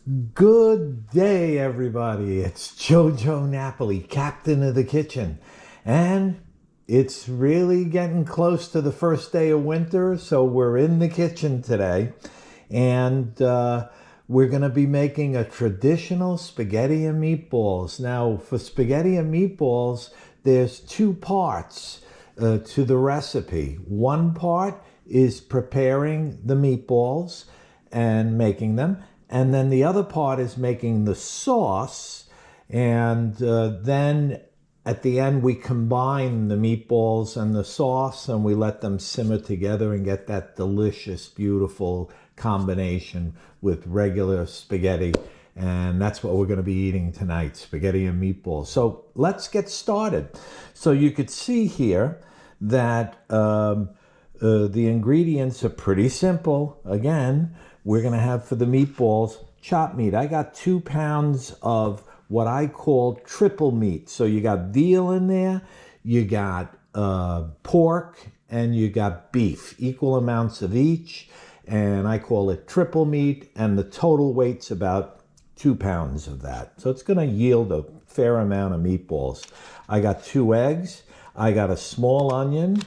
Good day, everybody. It's JoJo Napoli, captain of the kitchen. And it's really getting close to the first day of winter, so we're in the kitchen today. And we're going to be making a traditional spaghetti and meatballs. Now, for spaghetti and meatballs, there's two parts to the recipe. One part is preparing the meatballs and making them. And then the other part is making the sauce. And then at the end, we combine the meatballs and the sauce and we let them simmer together and get that delicious, beautiful combination with regular spaghetti. And that's what we're going to be eating tonight, spaghetti and meatballs. So let's get started. So you could see here that the ingredients are pretty simple. Again, we're going to have for the meatballs chopped meat. I got 2 pounds of what I call triple meat. So you got veal in there, you got pork, and you got beef, equal amounts of each. And I call it triple meat, and the total weight's about 2 pounds of that. So it's going to yield a fair amount of meatballs. I got 2 eggs, I got a small onion,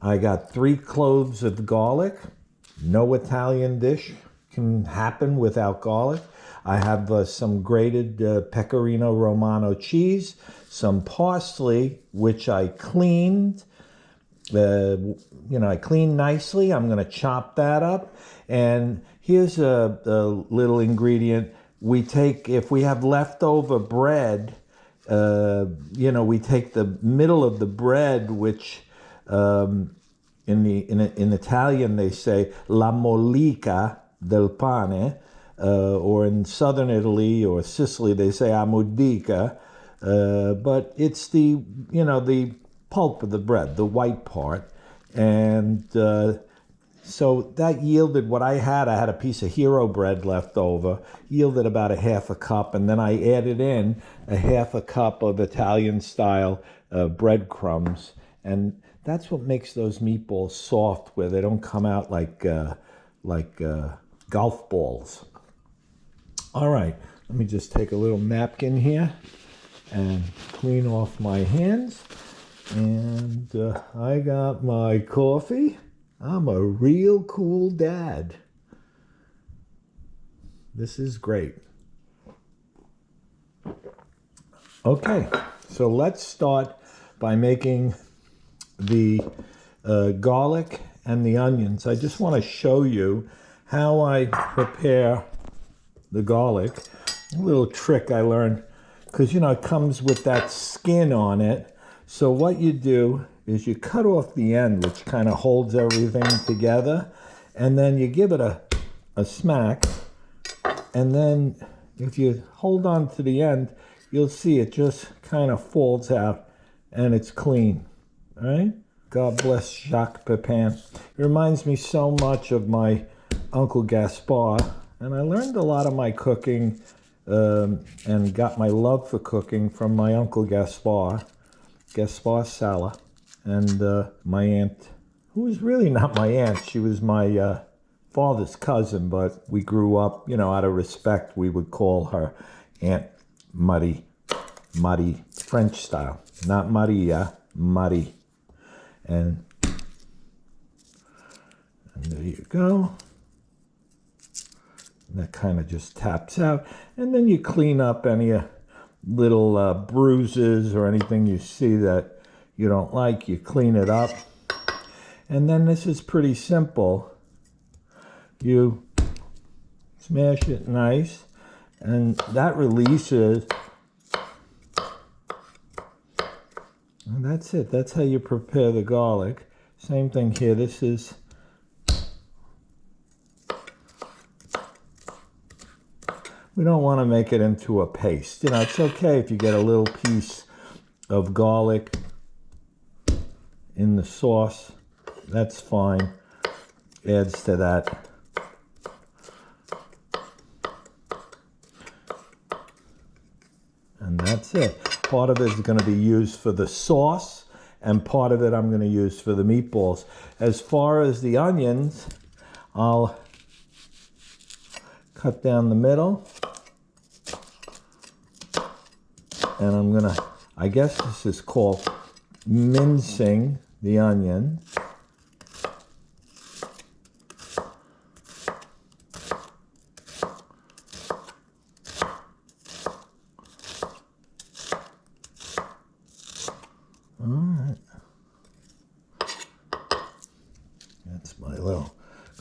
I got 3 cloves of garlic. No Italian dish can happen without garlic. I have some grated pecorino romano cheese, some parsley, which I cleaned. I cleaned nicely. I'm going to chop that up. And here's a little ingredient. We take, if we have leftover bread, we take the middle of the bread, which in Italian they say la mollica del pane, or in southern Italy or Sicily they say amodica, but it's the pulp of the bread, the white part. And so that yielded what I had. I had a piece of hero bread left over, yielded about a half a cup, and then I added in a half a cup of Italian style breadcrumbs. And that's what makes those meatballs soft, where they don't come out like golf balls. All right, let me just take a little napkin here and clean off my hands. And I got my coffee. I'm a real cool dad. This is great. Okay, so let's start by making the garlic and the onions. I just want to show you how I prepare the garlic. A little trick I learned, because it comes with that skin on it. So what you do is you cut off the end, which kind of holds everything together, and then you give it a smack, and then if you hold on to the end, you'll see it just kind of falls out and it's clean. All right? God bless Jacques Pepin. It reminds me so much of my Uncle Gaspard, and I learned a lot of my cooking and got my love for cooking from my Uncle Gaspard Sala, and my aunt, who was really not my aunt. She was my father's cousin, but we grew up, out of respect, we would call her Aunt Marie, French style, not Maria, Marie. And there you go. And that kind of just taps out. And then you clean up any little bruises or anything you see that you don't like. You clean it up. And then this is pretty simple. You smash it nice. And that releases. And that's it. That's how you prepare the garlic. Same thing here. This is we don't want to make it into a paste. It's okay if you get a little piece of garlic in the sauce. That's fine. Adds to that. And that's it. Part of it is going to be used for the sauce, and part of it I'm going to use for the meatballs. As far as the onions, I'll cut down the middle. And I'm gonna, I guess this is called mincing the onion.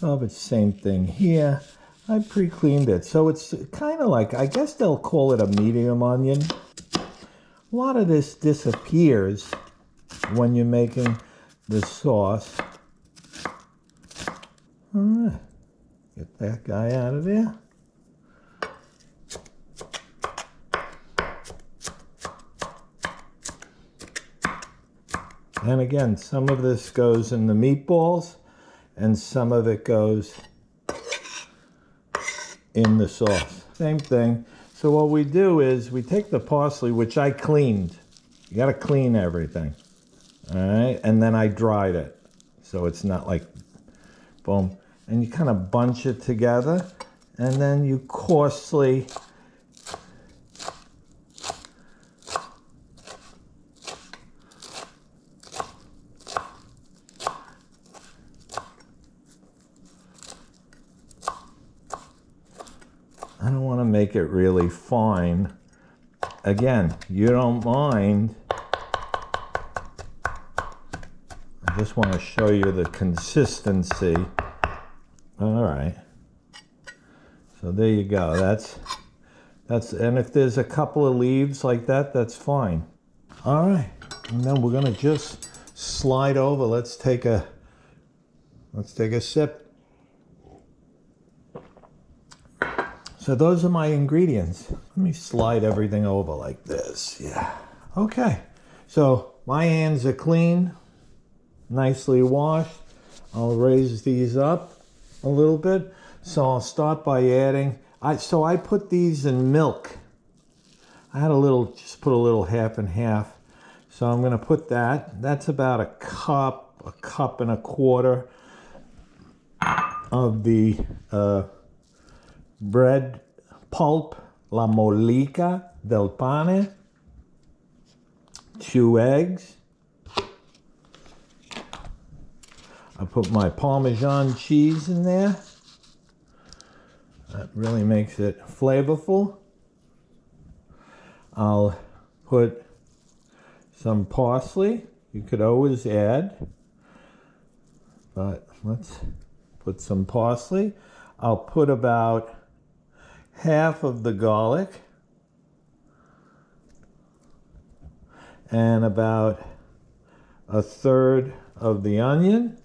Oh, but same thing here. I pre-cleaned it. So it's kind of like, I guess they'll call it a medium onion. A lot of this disappears when you're making the sauce. All right. Get that guy out of there. And again, some of this goes in the meatballs, and some of it goes in the sauce. Same thing. So what we do is we take the parsley, which I cleaned. You gotta clean everything. All right, and then I dried it. So it's not like, boom. And you kind of bunch it together, and then you coarsely I don't want to make it really fine. Again, you don't mind. I just want to show you the consistency. All right. So there you go. That's, and if there's a couple of leaves like that, that's fine. All right. And then we're going to just slide over. Let's take a sip. So those are my ingredients. Let me slide everything over like this. Yeah. Okay. So my hands are clean, nicely washed. I'll raise these up a little bit. So I'll start by adding, I put these in milk. I had just put a little half and half. So I'm gonna put that. That's about a cup and a quarter of the bread pulp, la molica del pane, 2 eggs. I put my Parmesan cheese in there. That really makes it flavorful. I'll put some parsley. You could always add, but let's put some parsley. I'll put about half of the garlic and about a third of the onion.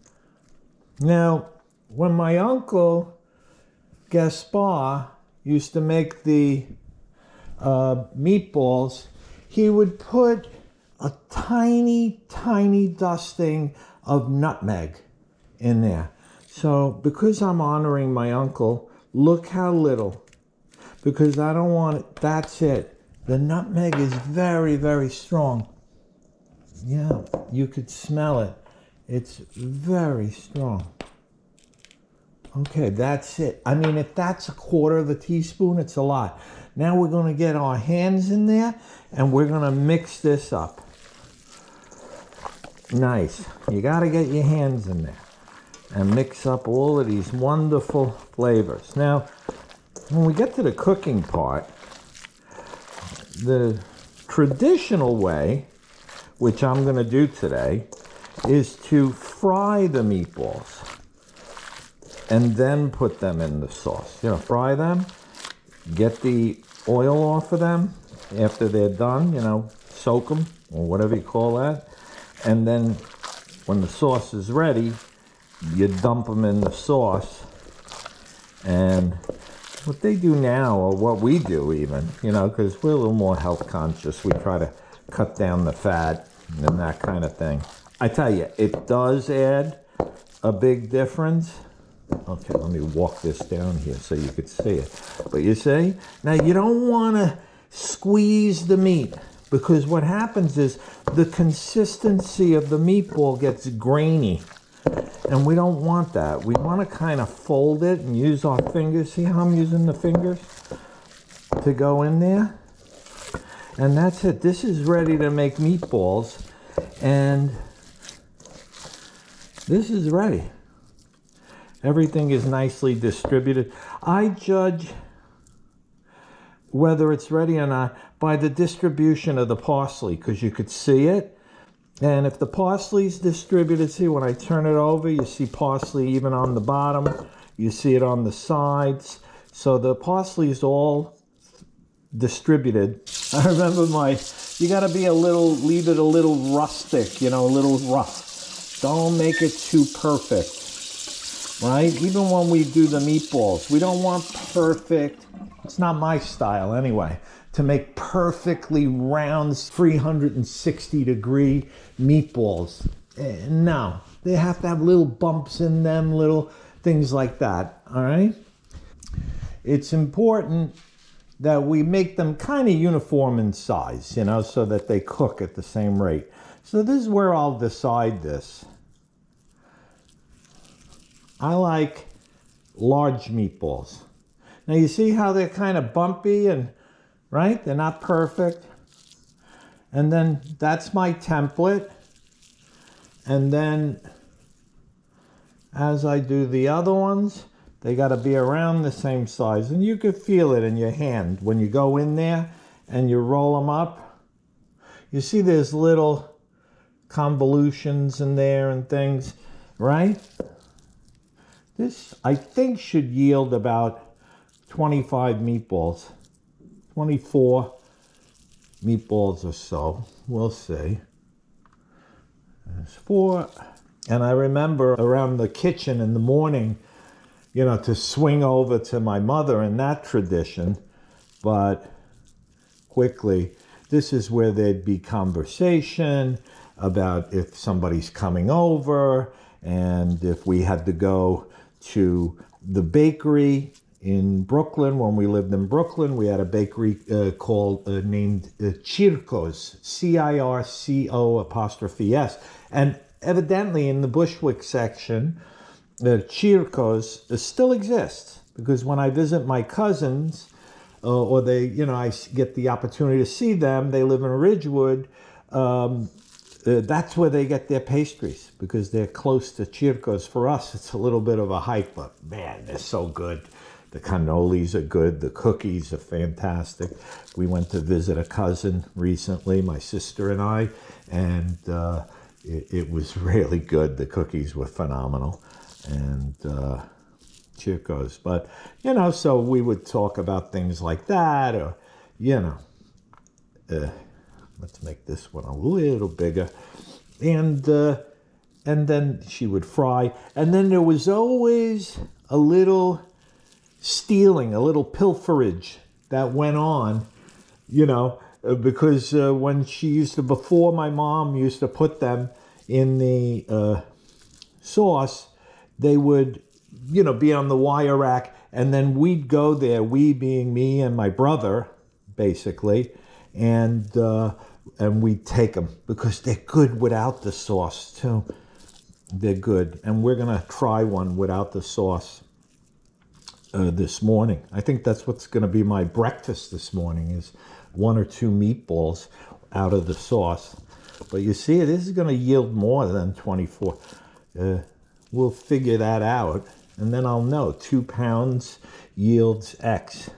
Now, when my Uncle Gaspard used to make the meatballs, he would put a tiny, tiny dusting of nutmeg in there. So because I'm honoring my uncle, look how little. Because I don't want it, that's it. The nutmeg is very, very strong. Yeah, you could smell it. It's very strong. Okay, that's it. I mean, if that's a quarter of a teaspoon, it's a lot. Now we're gonna get our hands in there and we're gonna mix this up. Nice. You gotta get your hands in there and mix up all of these wonderful flavors. Now, when we get to the cooking part, the traditional way, which I'm gonna do today, is to fry the meatballs and then put them in the sauce. You know, fry them, get the oil off of them after they're done, you know, soak them or whatever you call that. And then when the sauce is ready, you dump them in the sauce. And what they do now, or what we do even, you know, because we're a little more health conscious, we try to cut down the fat and that kind of thing. I tell you, it does add a big difference. Okay, let me walk this down here so you could see it. But you see, now you don't want to squeeze the meat, because what happens is the consistency of the meatball gets grainy. And we don't want that. We want to kind of fold it and use our fingers. See how I'm using the fingers to go in there? And that's it. This is ready to make meatballs. And this is ready. Everything is nicely distributed. I judge whether it's ready or not by the distribution of the parsley, because you could see it. And if the parsley's distributed, see when I turn it over, you see parsley even on the bottom. You see it on the sides. So the parsley is all distributed. I remember you gotta be leave it a little rustic, a little rough. Don't make it too perfect, right? Even when we do the meatballs, we don't want perfect. It's not my style anyway, to make perfectly round 360-degree meatballs. No, they have to have little bumps in them, little things like that, all right? It's important that we make them kind of uniform in size, so that they cook at the same rate. So this is where I'll decide this. I like large meatballs. Now you see how they're kind of bumpy and, right? They're not perfect. And then that's my template. And then as I do the other ones, they got to be around the same size. And you could feel it in your hand when you go in there and you roll them up. You see there's little convolutions in there and things, right? This, I think, should yield about 25 meatballs. 24 meatballs or so. We'll see. There's 4. And I remember around the kitchen in the morning, to swing over to my mother in that tradition. But quickly, this is where there'd be conversation about if somebody's coming over, and if we had to go to the bakery in Brooklyn. When we lived in Brooklyn, we had a bakery named Circo's, Circo''S. And evidently in the Bushwick section, Circo's still exists, because when I visit my cousins, or they, I get the opportunity to see them, they live in Ridgewood, that's where they get their pastries, because they're close to Circo's. For us, it's a little bit of a hike, but man, they're so good. The cannolis are good. The cookies are fantastic. We went to visit a cousin recently, my sister and I, and it was really good. The cookies were phenomenal. And Circo's. But, so we would talk about things like that, or, let's make this one a little bigger. And then she would fry. And then there was always a little stealing, a little pilferage that went on, because when before my mom used to put them in the sauce, they would, be on the wire rack, and then we'd go there, we being me and my brother, basically, and we'd take them, because they're good without the sauce, too. They're good, and we're going to try one without the sauce this morning. I think that's what's going to be my breakfast this morning, is 1 or 2 meatballs out of the sauce. But you see, this is going to yield more than 24. We'll figure that out, and then I'll know 2 pounds yields X,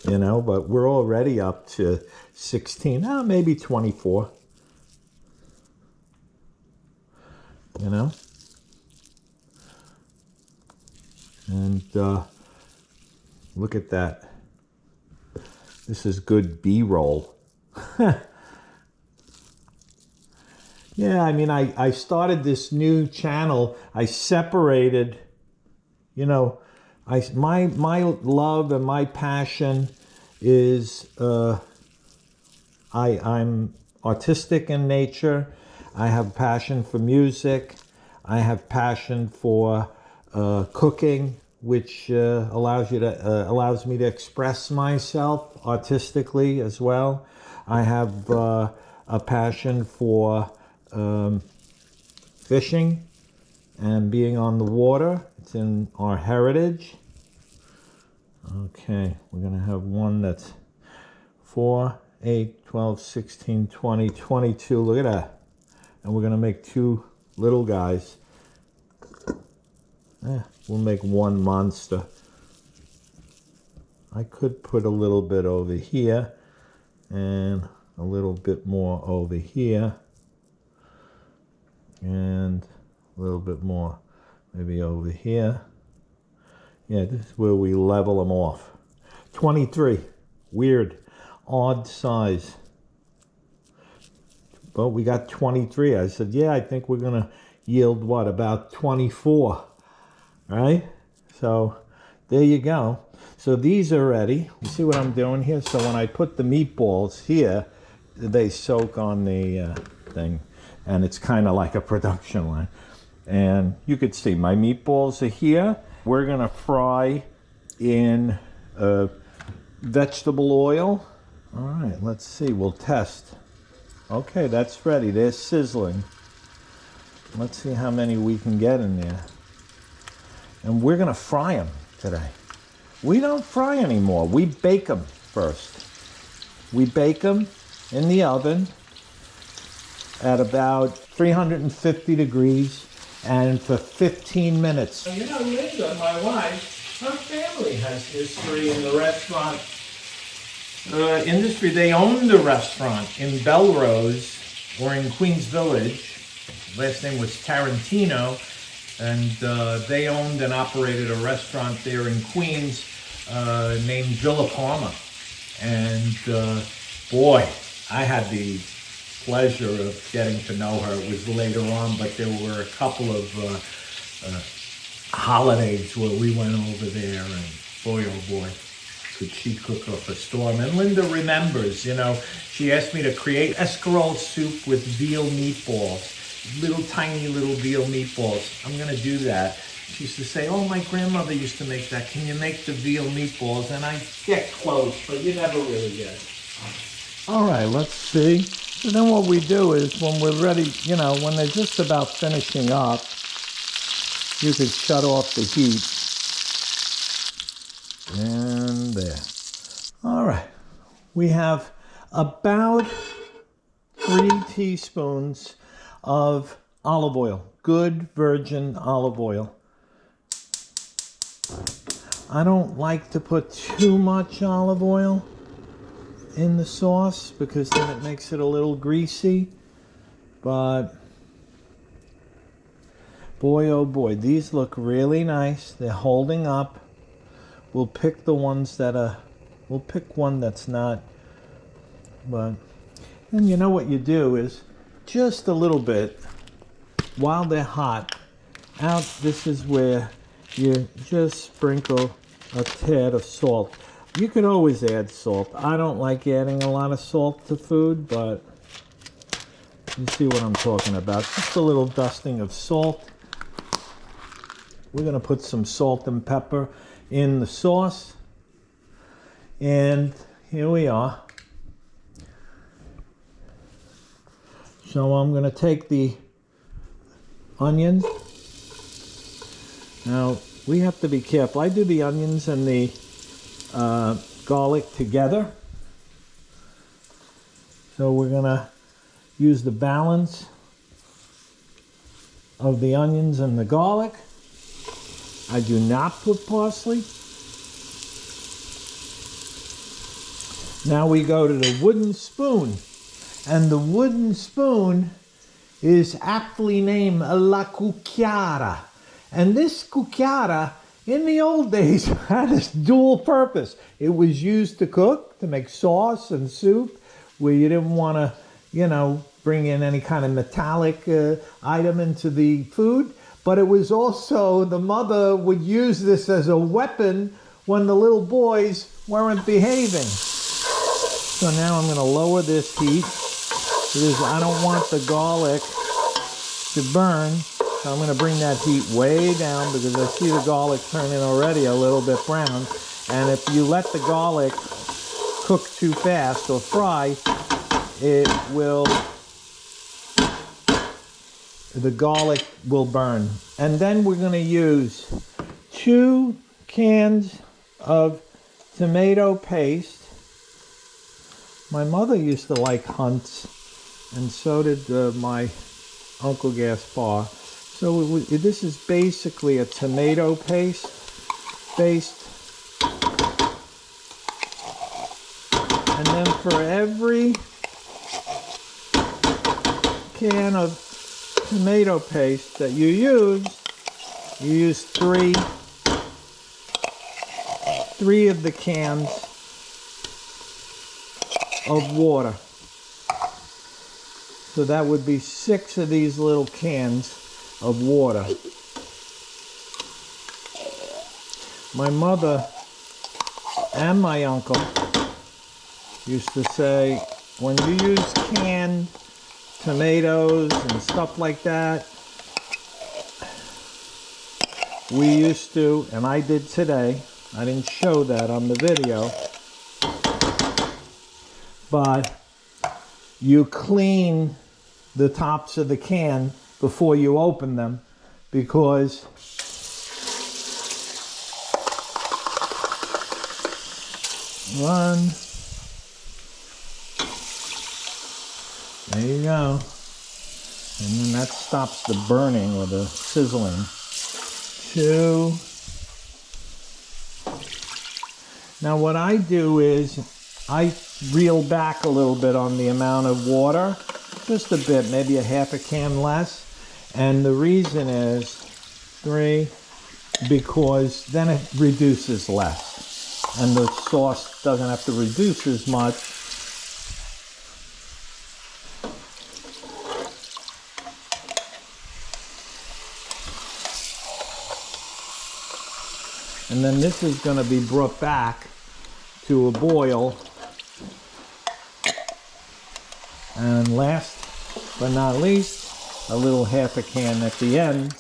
but we're already up to 16, maybe 24, and look at that. This is good B-roll. Yeah, I started this new channel. I separated, my love and my passion is, I'm artistic in nature. I have passion for music. I have passion for cooking, which allows me to express myself artistically as well. I have a passion for fishing and being on the water. It's in our heritage. Okay, we're gonna have one that's 4 8, 12, 16, 20, 22. Look at that. And we're going to make 2 little guys. We'll make 1 monster. I could put a little bit over here and a little bit more over here and a little bit more maybe over here. Yeah, this is where we level them off. 23. Weird. Odd size. But we got 23. I said, yeah, I think we're going to yield, what, about 24. Right? So there you go. So these are ready. You see what I'm doing here? So when I put the meatballs here, they soak on the thing. And it's kind of like a production line. And you could see my meatballs are here. We're going to fry in vegetable oil. All right, let's see. We'll test. Okay, that's ready. They're sizzling. Let's see how many we can get in there. And we're going to fry them today. We don't fry anymore. We bake them first. We bake them in the oven at about 350 degrees and for 15 minutes. You know, Linda, my wife, her family has history in the restaurant industry. They owned a restaurant in Belrose or in Queens Village. Last name was Tarantino. And they owned and operated a restaurant there in Queens named Villa Parma. And boy, I had the pleasure of getting to know her. It was later on, but there were a couple of holidays where we went over there, and boy, oh boy, could she cook up a storm. And Linda remembers, you know, she asked me to create escarole soup with veal meatballs. Little tiny little veal meatballs. I'm going to do that. She used to say, oh, my grandmother used to make that. Can you make the veal meatballs? And I get close, but you never really get it. All right, let's see. So then what we do is when we're ready, you know, when they're just about finishing up, you could shut off the heat. And there. All right. We have about 3 teaspoons of olive oil, good virgin olive oil. I don't like to put too much olive oil in the sauce because then it makes it a little greasy, but boy oh boy, these look really nice. They're holding up. We'll pick the ones that are, we'll pick one that's not, but then you know what you do is just a little bit while they're hot out. This is where you just sprinkle a tad of salt. You can always add salt. I don't like adding a lot of salt to food, but you see what I'm talking about. Just a little dusting of salt. We're going to put some salt and pepper in the sauce. And here we are. So I'm going to take the onions. Now, we have to be careful. I do the onions and the garlic together. So we're going to use the balance of the onions and the garlic. I do not put parsley. Now we go to the wooden spoon. And the wooden spoon is aptly named La Cucchiara. And this cucchiara, in the old days, had this dual purpose. It was used to cook, to make sauce and soup, where you didn't want to, you know, bring in any kind of metallic item into the food. But it was also, the mother would use this as a weapon when the little boys weren't behaving. So now I'm going to lower this heat. Because I don't want the garlic to burn. So I'm going to bring that heat way down because I see the garlic turning already a little bit brown. And if you let the garlic cook too fast or fry, the garlic will burn. And then we're going to use 2 cans of tomato paste. My mother used to like Hunt's, and so did my Uncle Gaspard. So this is basically a tomato paste based. And then for every can of tomato paste that you use three of the cans of water. So that would be 6 of these little cans of water. My mother and my uncle used to say, when you use canned tomatoes and stuff like that, we used to, and I did today, I didn't show that on the video, but you clean the tops of the can before you open them, because there you go, and then that stops the burning or the sizzling. 2. Now what I do is I reel back a little bit on the amount of water, just a bit, maybe a half a can less. And the reason is 3, because then it reduces less and the sauce doesn't have to reduce as much. And then this is going to be brought back to a boil. And last but not least, a little half a can at the end.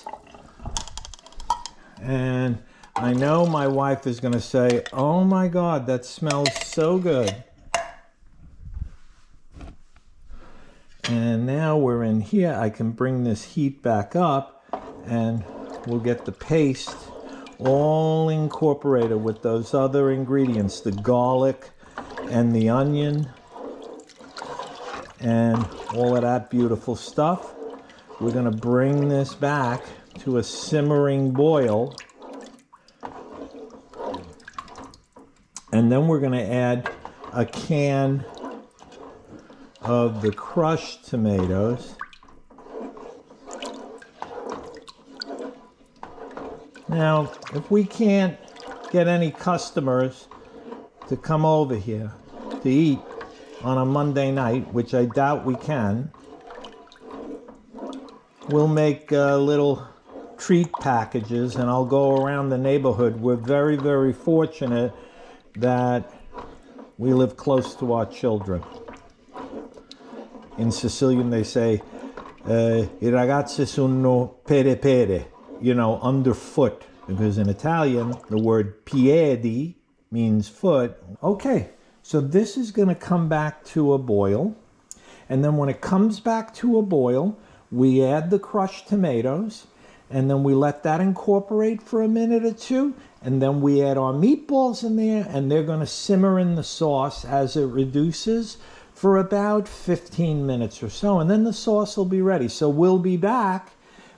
And I know my wife is going to say, oh my God, that smells so good. And now we're in here. I can bring this heat back up and we'll get the paste all incorporated with those other ingredients, the garlic and the onion and all of that beautiful stuff. We're going to bring this back to a simmering boil, and then we're going to add a can of the crushed tomatoes. Now, if we can't get any customers to come over here to eat on a Monday night, which I doubt we can, we'll make little treat packages and I'll go around the neighborhood. We're very, very fortunate that we live close to our children. In Sicilian they say, I ragazzi sono pere pere, you know, underfoot, because in Italian the word piedi means foot. Okay, so this is going to come back to a boil, and then when it comes back to a boil, we add the crushed tomatoes, and then we let that incorporate for a minute or two, and then we add our meatballs in there, and they're going to simmer in the sauce as it reduces for about 15 minutes or so, and then the sauce will be ready. So we'll be back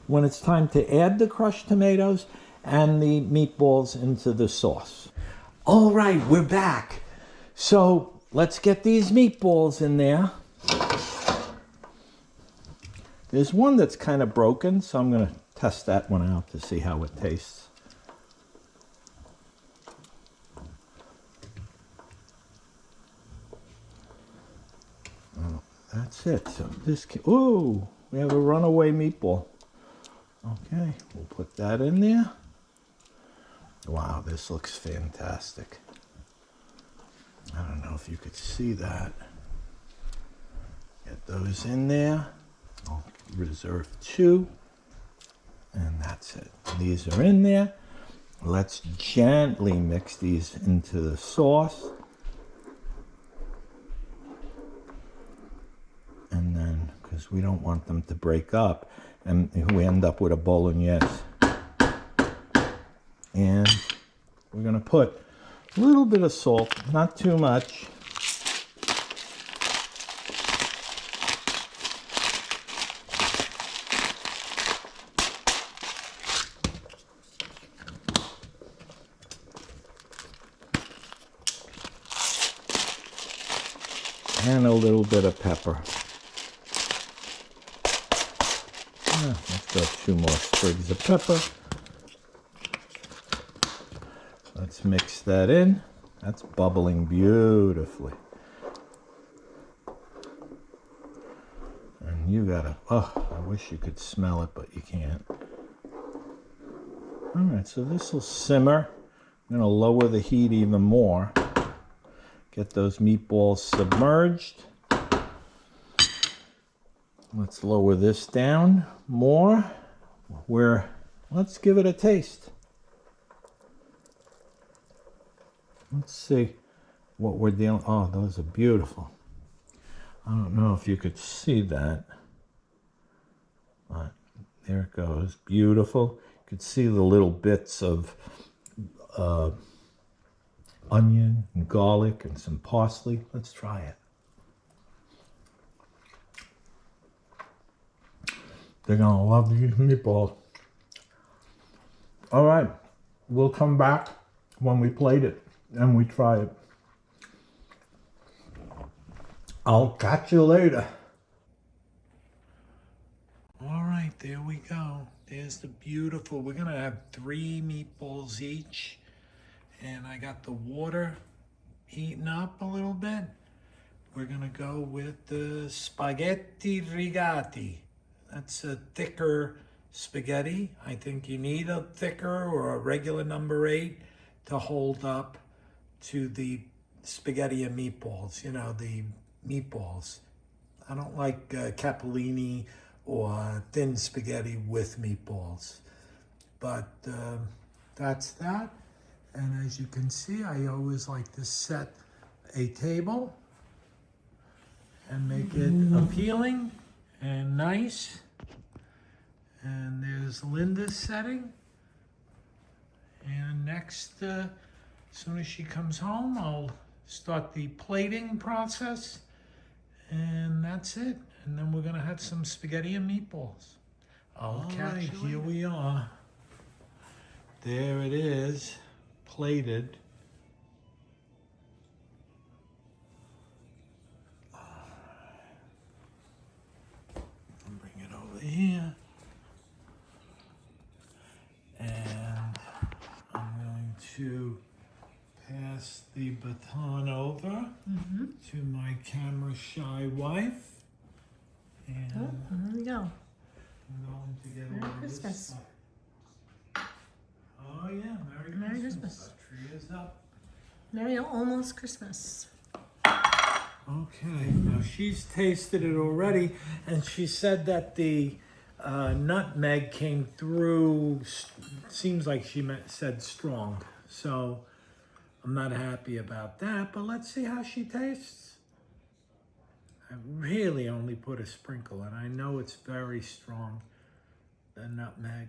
when it's time to add the crushed tomatoes and the meatballs into the sauce. All right, we're back. So let's get these meatballs in there. There's one that's kind of broken, so I'm going to test that one out to see how it tastes. Oh, that's it. So this can, ooh, we have a runaway meatball. Okay, we'll put that in there. Wow, this looks fantastic. I don't know if you could see that. Get those in there. I'll reserve 2. And that's it. These are in there. Let's gently mix these into the sauce. And then, because we don't want them to break up, and we end up with a bolognese. And we're going to put a little bit of salt, not too much. and a little bit of pepper. Let's go 2 more sprigs of pepper. Let's mix that in. That's bubbling beautifully. And you gotta, oh, I wish you could smell it, but you can't. All right, so this will simmer. I'm gonna lower the heat even more. Get those meatballs submerged. Let's lower this down more. Let's give it a taste. Let's see what we're dealing. Oh, those are beautiful. I don't know if you could see that, but there it goes. Beautiful. You could see the little bits of onion and garlic and some parsley. Let's try it. They're gonna love these meatballs. All right, we'll come back when we plate it and we try it. I'll catch you later. All right, there we go. There's the beautiful, we're gonna have 3 meatballs each. And I got the water heating up a little bit. We're gonna go with the spaghetti rigati. That's a thicker spaghetti. I think you need a thicker or a regular number 8 to hold up to the spaghetti and meatballs, you know, the meatballs. I don't like capellini or thin spaghetti with meatballs, but that's that. And as you can see, I always like to set a table and make it appealing and nice. And there's Linda's setting. And next, as soon as she comes home, I'll start the plating process. And that's it. And then we're gonna have some spaghetti and meatballs. All right, here we are. There it is, plated. I'll bring it over here. And I'm going to pass the baton over to my camera shy wife. And there we go. I'm going to get Merry over Christmas. this side. Oh yeah, Merry Christmas. The tree is up. Merry almost Christmas. Okay, now she's tasted it already, and she said that the nutmeg came through, seems like she said strong. So I'm not happy about that, but let's see how she tastes. I really only put a sprinkle, and I know it's very strong, the nutmeg,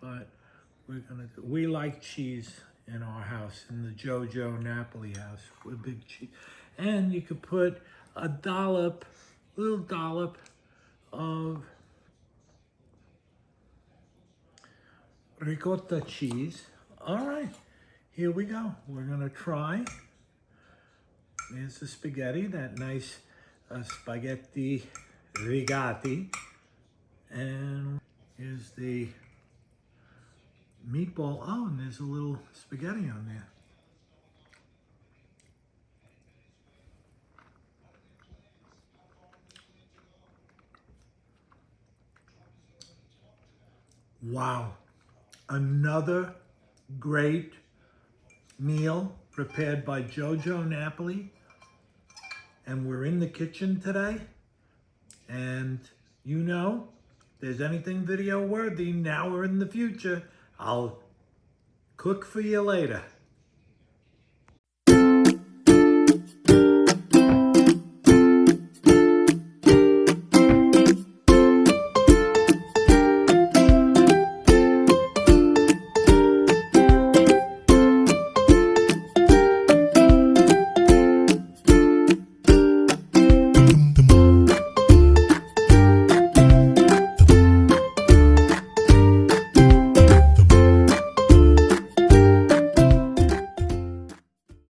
but we like cheese in our house, in the JoJo Napoli house. We're big cheese. And you could put a little dollop of ricotta cheese. All right, here we go. We're gonna try. There's the spaghetti, that nice spaghetti rigati. And here's the meatball. Oh, and there's a little spaghetti on there. Wow, another great meal prepared by JoJo Napoli. And we're in the kitchen today. And you know, if there's anything video worthy, now or in the future, I'll cook for you later.